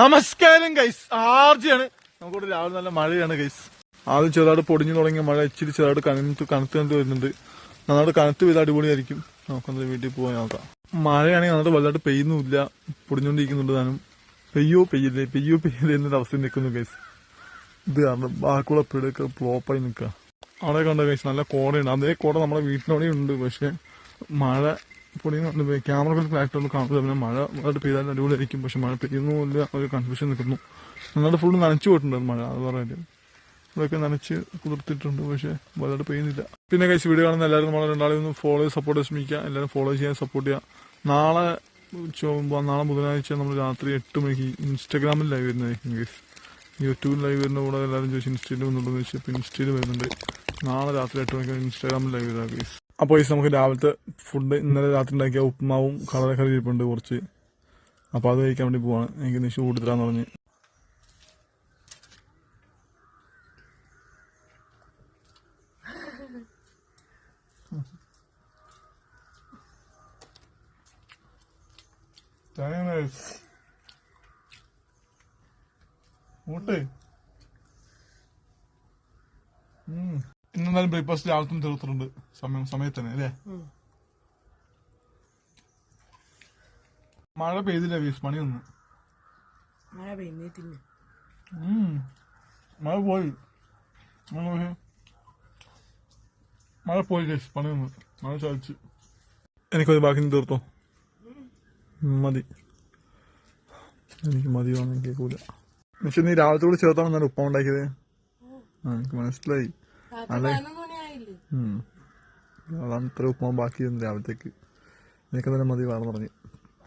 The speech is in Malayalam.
നമസ്കാരം ഗൈസ്, ആർജിയാണ്. നമുക്കിവിടെ രാവിലെ നല്ല മഴയാണ് ഗൈസ്. ആദ്യം ചെറുതായിട്ട് പൊടിഞ്ഞു തുടങ്ങിയ മഴ ഇച്ചിരി ചെറുതായിട്ട് കനത്ത് വരുന്നുണ്ട്. നന്നായിട്ട് കനത്ത് പെയ്ത് അടിപൊളിയായിരിക്കും. നമുക്കൊന്ന് വീട്ടിൽ പോയി നോക്കാം. മഴയാണെങ്കിൽ നന്നായിട്ട് വലുതായിട്ട് പെയ്യുന്നുമില്ല, പൊടിഞ്ഞുകൊണ്ടിരിക്കുന്നുണ്ട്. താനും പെയ്യോ പെയ്യില്ലേ എന്നൊരു അവസ്ഥയിൽ നിൽക്കുന്നു ഗൈസ്. ഇത് കാരണം ബാക്കിയുള്ള പിടിയൊക്കെ ഫ്ലോപ്പായി നിൽക്കുക. അവിടെ കണ്ട ഗൈസ് നല്ല കോടയുണ്ട്. അതേ കോട നമ്മുടെ വീട്ടിനോടെ ഉണ്ട്. പക്ഷെ മഴ പൊടിയുന്നുണ്ട്. ക്യാമറ ക്ലാരിറ്റി ഒന്നും കാണില്ല. പിന്നെ മഴ നന്നായിട്ട് പെയ്താലും അടിപൊളിയായിരിക്കും. പക്ഷെ മഴ പെയ്യുന്നില്ല, ഒരു കൺഫ്യൂഷൻ നിൽക്കുന്നു. നന്നായിട്ട് ഫുള്ള് നനച്ചു പോയിട്ടുണ്ട് മഴ. അത് പറയാൻ ഇവിടെയൊക്കെ നനച്ച് കുതിർത്തിട്ടുണ്ട്, പക്ഷെ വലുതായിട്ട് പെയ്യുന്നില്ല. പിന്നെ കഴിച്ച് വീഡിയോ കാണുന്ന എല്ലാവരും നമ്മളെ രണ്ടാളെ ഒന്ന് ഫോളോ ചെയ്ത് സപ്പോർട്ട് ശ്രമിക്കുക. എല്ലാവരും ഫോളോ ചെയ്യാൻ സപ്പോർട്ട് ചെയ്യുക. നാളെ ബുധനാഴ്ച നമ്മൾ രാത്രി 8 മണിക്ക് ഇൻസ്റ്റാഗ്രാമിൽ ലൈവ് വരുന്നതായിരിക്കും ഗൈസ്. യൂട്യൂബിൽ ലൈവ് വരുന്ന കൂടെ എല്ലാവരും ചോദിച്ചു ഇൻസ്റ്റയിൽ വന്നുണ്ടെന്ന് വെച്ചാൽ ഇപ്പം ഇൻസ്റ്റയിൽ വരുന്നുണ്ട്. നാളെ രാത്രി 8 മണിക്ക് ഇൻസ്റ്റാഗ്രാമിൽ ലൈവ് വരുക ഗൈസ്. അപ്പോൾ ഗൈസ് നമുക്ക് രാവിലത്തെ ഫുഡ് ഇന്നലെ രാത്രി ഉണ്ടാക്കിയ ഉപ്പുമാവും കടലക്കറി ഇരിപ്പുണ്ട് കുറച്ച്. അപ്പോൾ അത് കഴിക്കാൻ വേണ്ടി പോവാണ്. എനിക്ക് നിഷ് കൊടുത്തിട്ടാന്ന് പറഞ്ഞ്. ഇന്നെന്തായാലും ബ്രേക്ക്ഫാസ്റ്റ് രാവിലത്തും തീർത്തിട്ടുണ്ട് സമയത്ത് തന്നെ അല്ലേ. മഴ പെയ്തില്ല വീസ്, പണി വന്നു. മഴ പോയി കേസ്, പണി വന്നു. മഴ ചാലിച്ചു. എനിക്കൊരു ബാക്കി തീർത്തോ? മതി, എനിക്ക് മതി വേണം, എനിക്ക് കേൾക്കൂല. പക്ഷെ നീ രാവിലത്തെ കൂടെ ചേർത്താണ് ഉപ്പ ഉണ്ടാക്കിയത്. എനിക്ക് മനസ്സിലായി. അല്ലേ അതാണ് ഇത്ര ഉപ്പുമാവ് ബാക്കി രാവിലത്തേക്ക്. എനിക്ക് തന്നെ മതി വേണം പറഞ്ഞു.